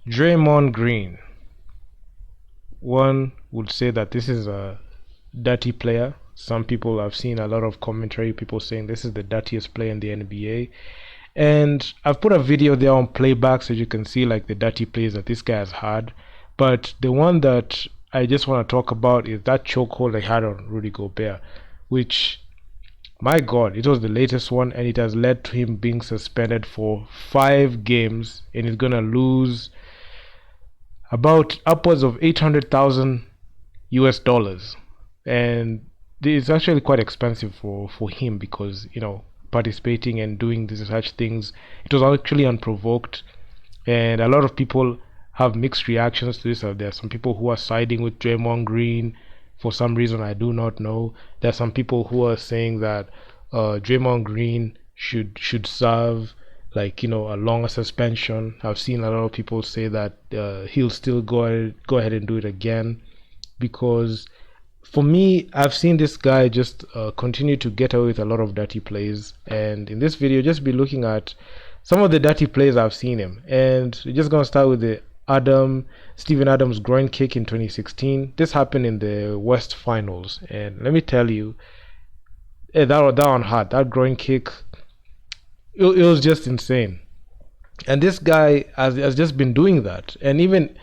Draymond Green. One would say that this is a dirty player. Some people have seen a lot of commentary, people saying this is the dirtiest player in the NBA. And I've put a video there on playback so you can see like the dirty plays that this guy has had. But the one that I just want to talk about is that chokehold they had on Rudy Gobert, which, my God, it was the latest one, and it has led to him being suspended for 5 games, and he's gonna lose about upwards of 800,000 US dollars. And it's actually quite expensive for him because, participating and doing these such things, it was actually unprovoked. And a lot of people have mixed reactions to this. There are some people who are siding with Draymond Green for some reason I do not know. There are some people who are saying that Draymond Green should serve like a longer suspension. I've seen a lot of people say that he'll still go ahead and do it again, because for me, I've seen this guy just continue to get away with a lot of dirty plays. And in this video, just be looking at some of the dirty plays I've seen him. And we're just gonna start with the Steven Adams groin kick in 2016. This happened in the West Finals, and let me tell you, that one hurt. That groin kick, it was just insane. And this guy has just been doing that. And even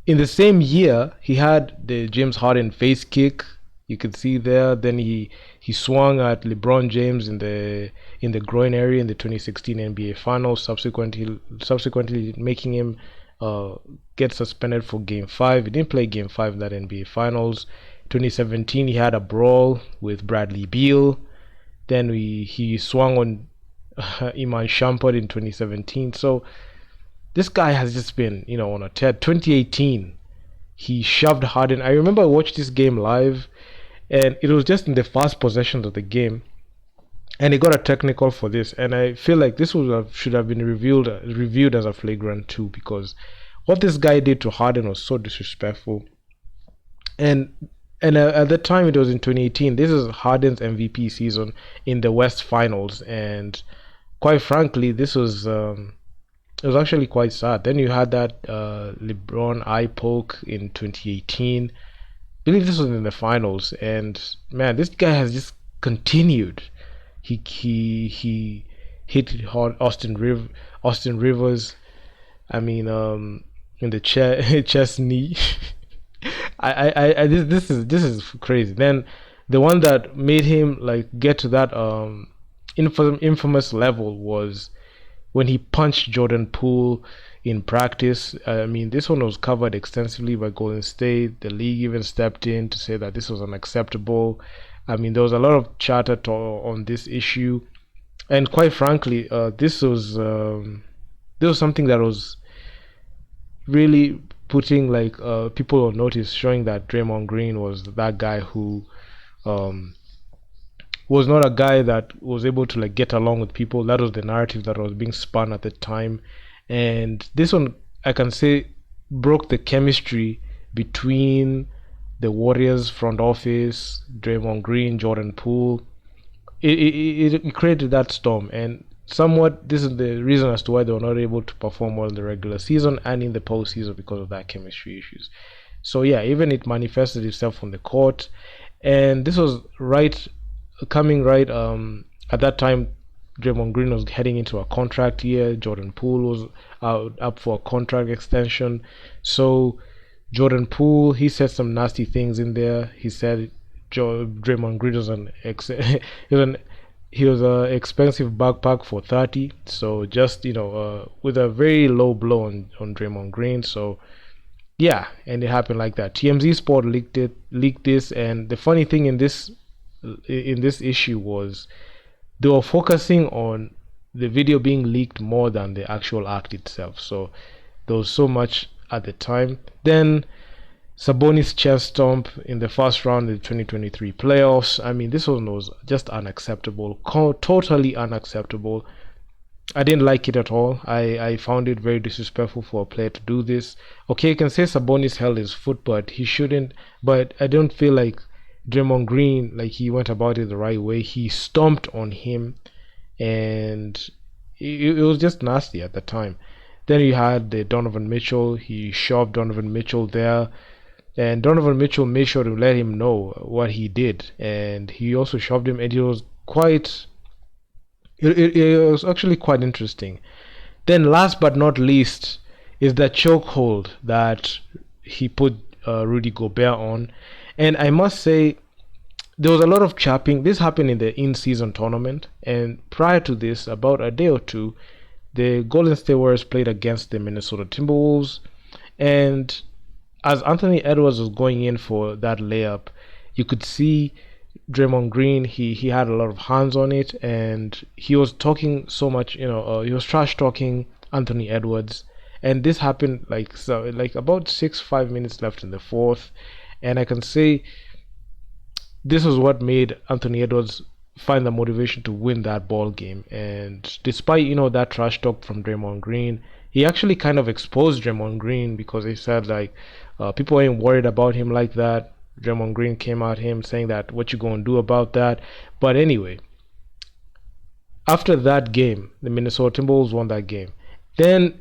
in the same year, he had the James Harden face kick. You could see there. Then he swung at LeBron James in the groin area in the 2016 NBA Finals. Subsequently making him get suspended for Game 5. He didn't play Game 5 in that NBA Finals. 2017, he had a brawl with Bradley Beal. Then he swung on Iman Shumpert in 2017. So this guy has just been, on a tear. 2018, he shoved Harden. I remember I watched this game live, and it was just in the first possessions of the game, and he got a technical for this. And I feel like this should have been reviewed as a flagrant 2, because what this guy did to Harden was so disrespectful. And at the time, it was in 2018. This is Harden's MVP season in the West Finals, and quite frankly, this was. It was actually quite sad. Then you had that LeBron eye poke in 2018. I believe this was in the finals, and man, this guy has just continued. He hit hard Austin Rivers. I mean, in the chest knee. This is crazy. Then the one that made him like get to that infamous level was when he punched Jordan Poole in practice. I mean, this one was covered extensively by Golden State. The league even stepped in to say that this was unacceptable. I mean, there was a lot of chatter on this issue, and quite frankly, this was something that was really putting like people on notice, showing that Draymond Green was that guy who was not a guy that was able to like get along with people. That was the narrative that was being spun at the time. And this one, I can say, broke the chemistry between the Warriors front office, Draymond Green, Jordan Poole. It created that storm, and somewhat this is the reason as to why they were not able to perform well in the regular season and in the postseason, because of that chemistry issues. So yeah, even it manifested itself on the court, and this was coming right at that time. Draymond Green was heading into a contract year. Jordan Poole was up for a contract extension. So Jordan Poole, he said some nasty things in there. He said Draymond Green was he was an expensive backpack for 30. So just with a very low blow on Draymond Green. So yeah, and it happened like that. TMZ Sport leaked this, and the funny thing in this issue was they were focusing on the video being leaked more than the actual act itself. So there was so much at the time. Then Sabonis chest stomp in the first round of the 2023 playoffs. I mean, this one was just unacceptable, totally unacceptable. I didn't like it at all. I found it very disrespectful for a player to do this. Okay, you can say Sabonis held his foot, but he shouldn't. But I don't feel like Draymond Green, like, he went about it the right way. He stomped on him, and it was just nasty at the time. Then you had the Donovan Mitchell. He shoved Donovan Mitchell there, and Donovan Mitchell made sure to let him know what he did, and he also shoved him, and it was quite. It was actually quite interesting. Then, last but not least, is that chokehold that he put Rudy Gobert on, and I must say there was a lot of chapping. This happened in the in-season tournament, and prior to this, about a day or two, the Golden State Warriors played against the Minnesota Timberwolves, and as Anthony Edwards was going in for that layup, you could see Draymond Green. He had a lot of hands on it, and he was talking so much. He was trash talking Anthony Edwards, and this happened like about 5 minutes left in the fourth, and I can say this was what made Anthony Edwards find the motivation to win that ball game. And despite that trash talk from Draymond Green, he actually kind of exposed Draymond Green because he said like people ain't worried about him like that. Draymond Green came at him saying that what you gonna do about that. But anyway, after that game, the Minnesota Timberwolves won that game. Then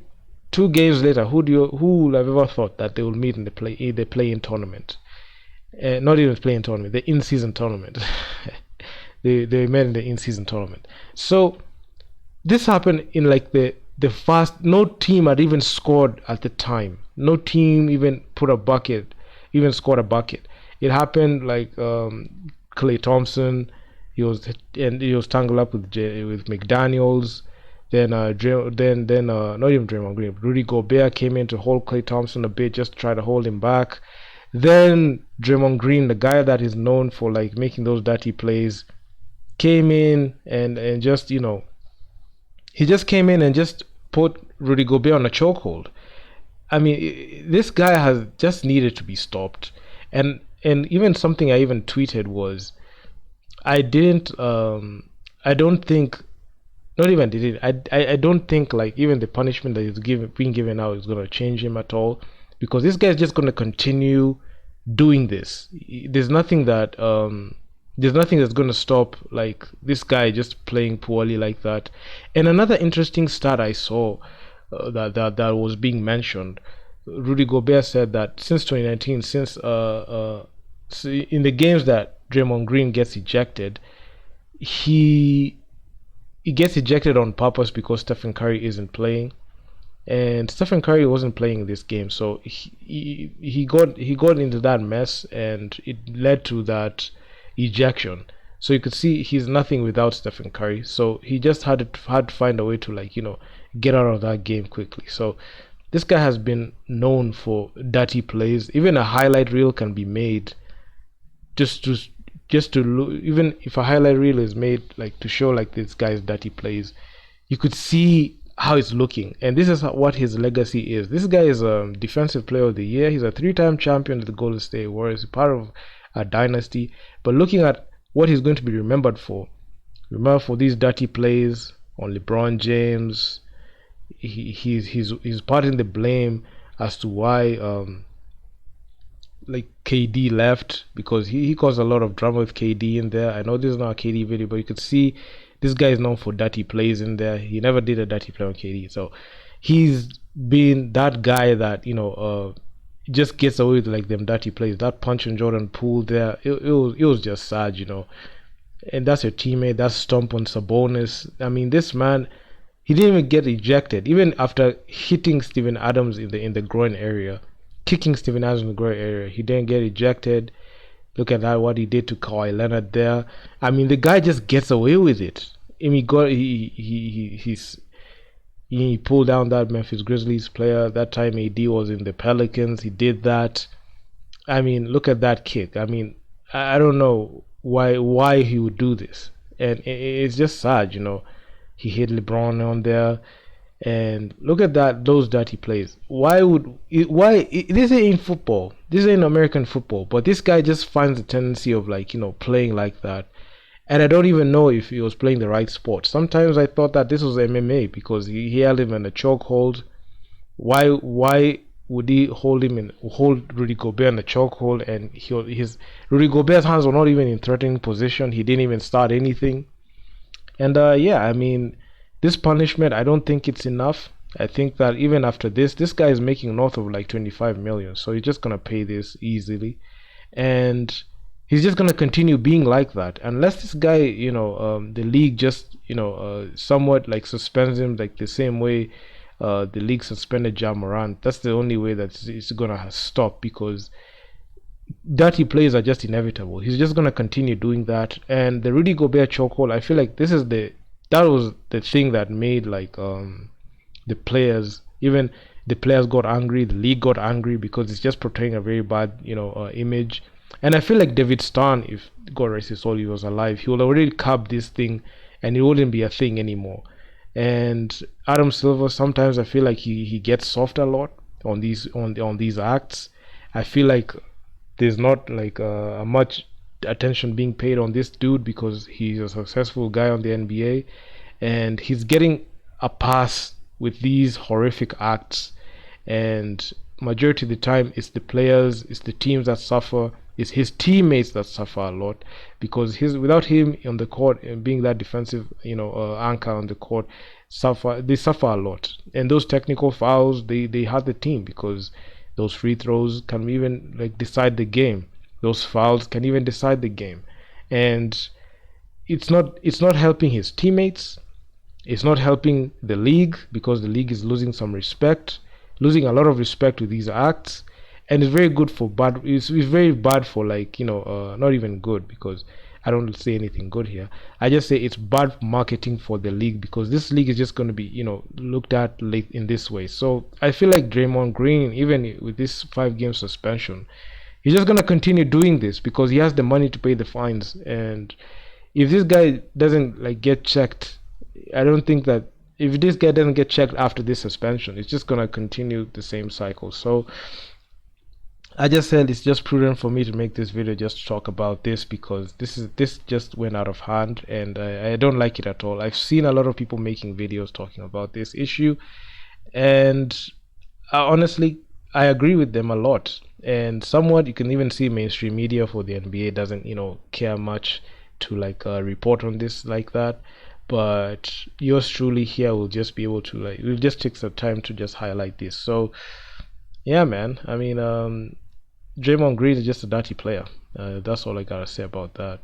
2 games later, who would have ever thought that they would meet in the play-in tournament? Not even playing tournament, the in-season tournament. they met in the in-season tournament. So this happened in like the first. No team had even scored at the time. No team even scored a bucket. It happened like Klay Thompson. He was tangled up with McDaniels. Then not even Draymond Green. Rudy Gobert came in to hold Klay Thompson a bit, just try to hold him back. Then Draymond Green, the guy that is known for like making those dirty plays, came in and just he just came in and just put Rudy Gobert on a chokehold. I mean, this guy has just needed to be stopped. And even something I even tweeted was, I don't think like even the punishment that is being given now is going to change him at all, because this guy is just going to continue doing this. There's nothing that's going to stop like this guy just playing poorly like that. And another interesting stat I saw that was being mentioned, Rudy Gobert said that since 2019, in the games that Draymond Green gets ejected, he gets ejected on purpose because Stephen Curry isn't playing, and Stephen Curry wasn't playing in this game, so he got into that mess, and it led to that ejection. So you could see he's nothing without Stephen Curry, so he just had to find a way to get out of that game quickly. So this guy has been known for dirty plays. Even a highlight reel can be made just to even if a highlight reel is made like to show like this guy's dirty plays, you could see how it's looking. And this is what his legacy is. This guy is a defensive player of the year. He's a 3-time champion of the Golden State Warriors, part of a dynasty. But looking at what he's going to be remembered for these dirty plays on LeBron James. He's part in the blame as to why like KD left, because he caused a lot of drama with KD in there. I know this is not a KD video, but you could see this guy is known for dirty plays in there. He never did a dirty play on KD, so he's been that guy that just gets away with like them dirty plays. That punch on Jordan Poole there, it was just sad, and that's your teammate. That stomp on Sabonis. I mean, this man, he didn't even get ejected, even after hitting Steven Adams in the groin area, kicking Steven Adams in the groin area. He didn't get ejected. Look at that, what he did to Kawhi Leonard there. I mean, the guy just gets away with it. I mean, he pulled down that Memphis Grizzlies player. That time AD was in the Pelicans. He did that. I mean, look at that kick. I mean, I don't know why he would do this. And it's just sad, He hit LeBron on there. And look at those dirty plays. This ain't in football. This ain't American football. But this guy just finds the tendency of playing like that. And I don't even know if he was playing the right sport. Sometimes I thought that this was MMA because he held him in a chokehold. Why would he hold Rudy Gobert in a chokehold? And Rudy Gobert's hands were not even in threatening position. He didn't even start anything. And I mean, this punishment, I don't think it's enough. I think that even after this guy is making north of like 25 million, so he's just gonna pay this easily, and he's just gonna continue being like that unless this guy, the league just, somewhat like suspends him like the same way the league suspended Ja Morant. That's the only way that it's gonna stop, because dirty plays are just inevitable. He's just gonna continue doing that. And the Rudy Gobert chokehold, I feel like that was the thing that made like the players, even the players got angry, the league got angry, because it's just portraying a very bad, image. And I feel like David Stern, if God rest his soul, he was alive, he would already curb this thing, and it wouldn't be a thing anymore. And Adam Silver, sometimes I feel like he gets soft a lot on these acts. I feel like there's not like much attention being paid on this dude because he's a successful guy on the NBA, and he's getting a pass with these horrific acts. And majority of the time, it's the players, it's the teams that suffer, it's his teammates that suffer a lot, because without him on the court and being that defensive, anchor on the court, they suffer a lot. And those technical fouls, they hurt the team, because those free throws can even like decide the game. Those fouls can even decide the game. And it's not helping his teammates. It's not helping the league, because the league is losing some respect, losing a lot of respect with these acts. And it's very good for bad. It's very bad for, like, not even good, because I don't say anything good here. I just say it's bad marketing for the league, because this league is just going to be, looked at late in this way. So I feel like Draymond Green, even with this 5 game suspension, he's just going to continue doing this because he has the money to pay the fines. And if this guy doesn't like get checked, I don't think that if this guy doesn't get checked after this suspension, it's just going to continue the same cycle. So I just said it's just prudent for me to make this video just to talk about this, because this just went out of hand, and I don't like it at all. I've seen a lot of people making videos talking about this issue, and honestly, I agree with them a lot. And somewhat you can even see mainstream media for the NBA doesn't care much to like report on this like that. But yours truly here will just be able to, like, we'll just take some time to just highlight this. So yeah, man, I mean, Draymond Green is just a dirty player. That's all I gotta say about that.